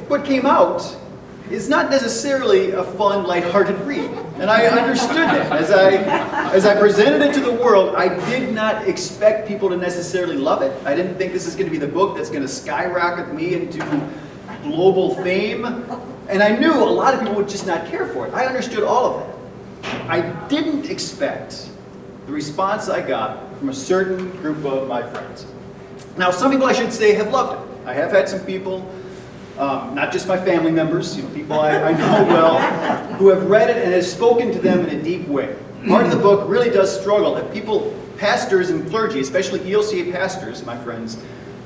what came out is not necessarily a fun, lighthearted read. And I understood that. As I presented it to the world, I did not expect people to necessarily love it. I didn't think this is going to be the book that's going to skyrocket me into global fame. And I knew a lot of people would just not care for it. I understood all of that. I didn't expect the response I got from a certain group of my friends. Now, some people, I should say, have loved it. I have had some people, not just my family members, people I know well, who have read it and has spoken to them in a deep way. Part of the book really does struggle. That people, pastors and clergy, especially ELCA pastors, my friends,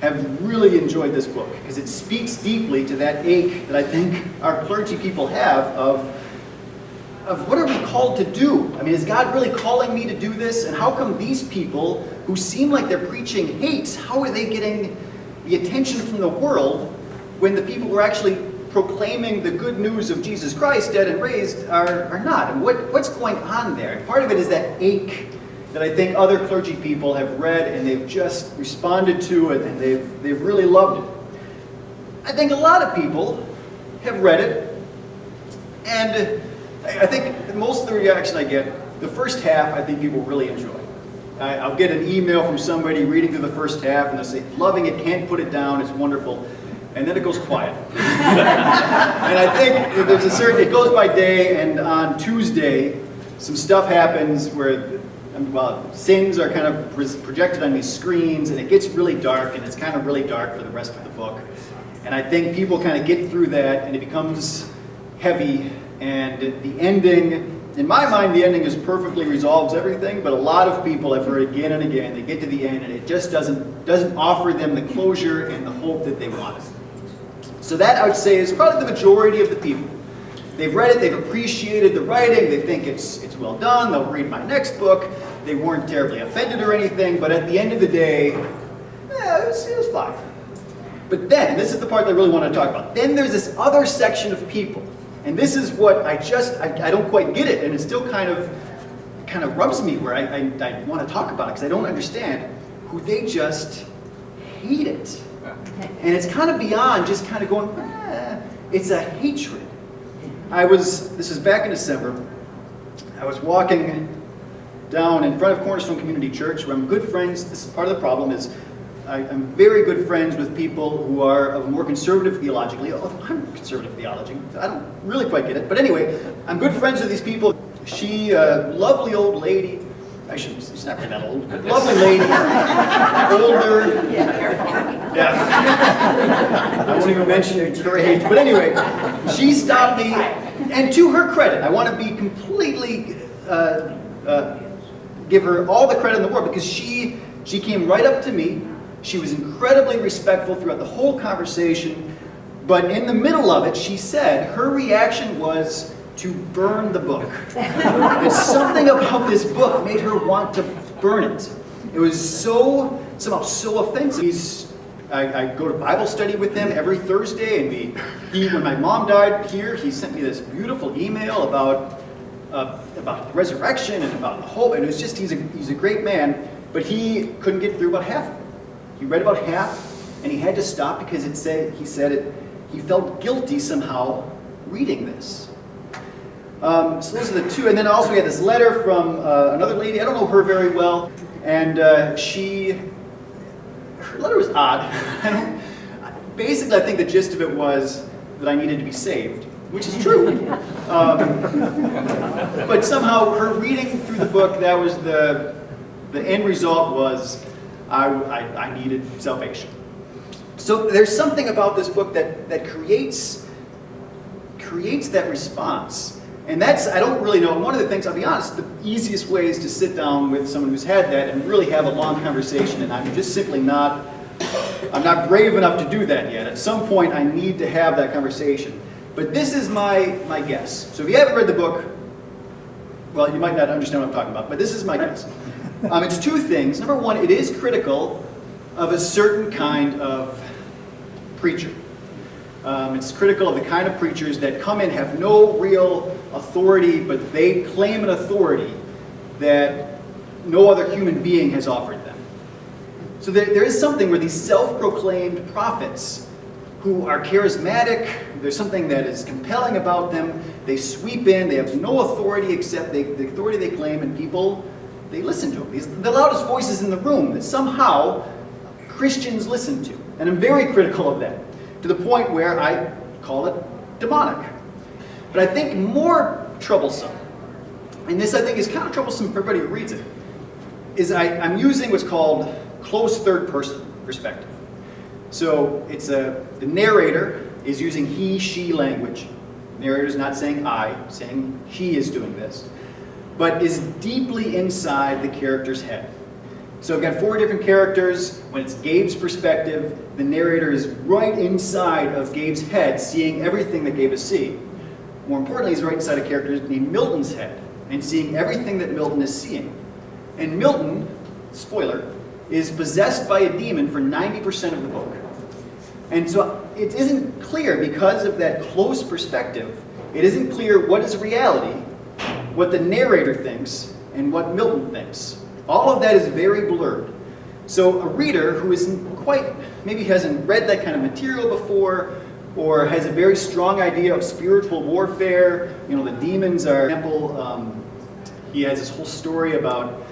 have really enjoyed this book because it speaks deeply to that ache that I think our clergy people have of what are we called to do? I mean, is God really calling me to do this? And how come these people who seem like they're preaching hate, how are they getting the attention from the world when the people who are actually proclaiming the good news of Jesus Christ, dead and raised, are not? And what's going on there? And part of it is that ache that I think other clergy people have read and they've just responded to it and they've really loved it. I think a lot of people have read it, and I think most of the reaction I get, the first half, I think people really enjoy. I'll get an email from somebody reading through the first half and they'll say, loving it, can't put it down, it's wonderful. And then it goes quiet. And I think there's it goes by day, and on Tuesday, some stuff happens where sins are kind of projected on these screens, and it gets really dark, and it's kind of really dark for the rest of the book. And I think people kind of get through that, and it becomes heavy, and the ending, in my mind, the ending is perfectly resolves everything, but a lot of people have heard again and again, they get to the end, and it just doesn't offer them the closure and the hope that they wanted. So that, I would say, is probably the majority of the people. They've read it, they've appreciated the writing, they think it's well done, they'll read my next book, they weren't terribly offended or anything, but at the end of the day, it was fine. But then, this is the part that I really want to talk about, then there's this other section of people, and this is what I don't quite get it, and it still kind of rubs me where I want to talk about it, because I don't understand, who they just hate it. And it's kind of beyond just kind of going, it's a hatred. This is back in December, I was walking down in front of Cornerstone Community Church, where I'm good friends. This is part of the problem, is I'm very good friends with people who are of more conservative theologically. I'm conservative theology. I don't really quite get it. But anyway, I'm good friends with these people. She, a lovely old lady, actually, she's not really that old, but lovely lady, older. Yeah. I won't even mention her age. But anyway, she stopped me, and to her credit, I want to be completely, give her all the credit in the world, because she came right up to me. She was incredibly respectful throughout the whole conversation, but in the middle of it, she said her reaction was to burn the book. And something about this book made her want to burn it. It was somehow so offensive. I go to Bible study with him every Thursday, and when my mom died here, he sent me this beautiful email about the resurrection and about the hope, and it was just, he's a great man, but he couldn't get through about half of it. He read about half, and he had to stop because he felt guilty somehow reading this. So those are the two, and then also we had this letter from another lady. I don't know her very well, and her letter was odd. Basically, I think the gist of it was that I needed to be saved, which is true. But somehow, her reading through the book, that was the end result was I needed salvation. So there's something about this book that creates that response. And that's, I don't really know, one of the things, I'll be honest, the easiest way is to sit down with someone who's had that and really have a long conversation, and I'm just simply not brave enough to do that yet. At some point, I need to have that conversation. But this is my guess. So if you haven't read the book, well, you might not understand what I'm talking about, but this is my guess. It's two things. Number one, it is critical of a certain kind of preacher. It's critical of the kind of preachers that come in, have no real authority, but they claim an authority that no other human being has offered them. So there is something where these self-proclaimed prophets who are charismatic. There's something that is compelling about them. They sweep in. They have no authority except the authority they claim, and people, they listen to them. He's the loudest voices in the room that somehow Christians listen to. And I'm very critical of that, to the point where I call it demonic. But I think more troublesome, and this I think is kind of troublesome for everybody who reads it, is I'm using what's called close third person perspective. So it's the narrator is using he, she language. The narrator is not saying I, saying he is doing this, but is deeply inside the character's head. So I've got 4 different characters. When it's Gabe's perspective, the narrator is right inside of Gabe's head, seeing everything that Gabe is seeing. More importantly, he's right inside a character named Milton's head, and seeing everything that Milton is seeing. And Milton, spoiler, is possessed by a demon for 90% of the book. And so it isn't clear, because of that close perspective, it isn't clear what is reality, what the narrator thinks, and what Milton thinks. All of that is very blurred. So a reader who isn't quite, maybe hasn't read that kind of material before, or has a very strong idea of spiritual warfare, the demons are, for example, he has this whole story about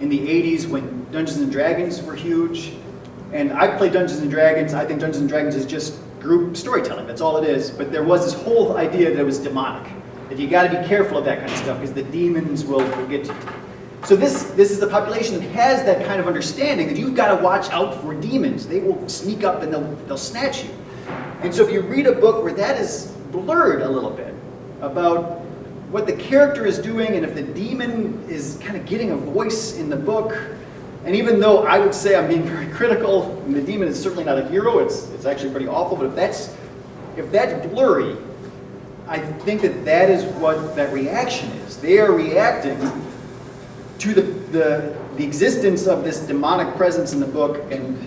in the 80s when Dungeons and Dragons were huge. And I play Dungeons and Dragons. I think Dungeons and Dragons is just group storytelling. That's all it is. But there was this whole idea that it was demonic. That you got to be careful of that kind of stuff because the demons will get you. So this is the population that has that kind of understanding that you've got to watch out for demons. They will sneak up and they'll snatch you. And so if you read a book where that is blurred a little bit about what the character is doing, and if the demon is kind of getting a voice in the book, and even though I would say I'm being very critical, and the demon is certainly not a hero, it's actually pretty awful, but if that's blurry, I think that is what that reaction is. They are reacting to the existence of this demonic presence in the book, and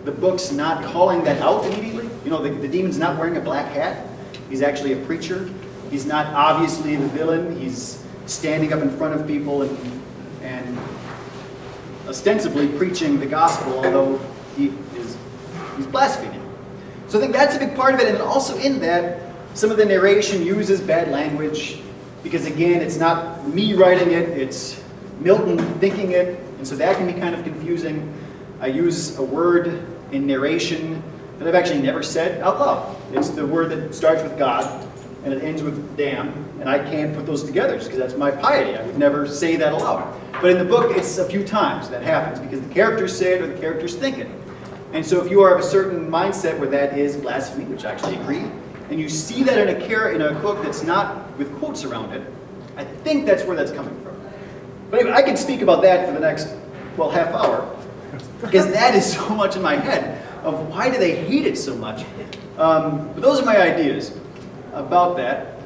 the book's not calling that out immediately. The demon's not wearing a black hat. He's actually a preacher. He's not obviously the villain. He's standing up in front of people and ostensibly preaching the gospel, although he's blaspheming. So I think that's a big part of it, and also in that, some of the narration uses bad language, because again, it's not me writing it, it's Milton thinking it, and so that can be kind of confusing. I use a word in narration that I've actually never said out loud. It's the word that starts with God, and it ends with damn, and I can't put those together just because that's my piety. I would never say that aloud. But in the book, it's a few times that happens because the characters say it or the characters think it. And so if you are of a certain mindset where that is blasphemy, which I actually agree, and you see that in a book that's not with quotes around it, I think that's where that's coming from. But anyway, I can speak about that for the next, half hour, because that is so much in my head of why do they hate it so much. But those are my ideas about that.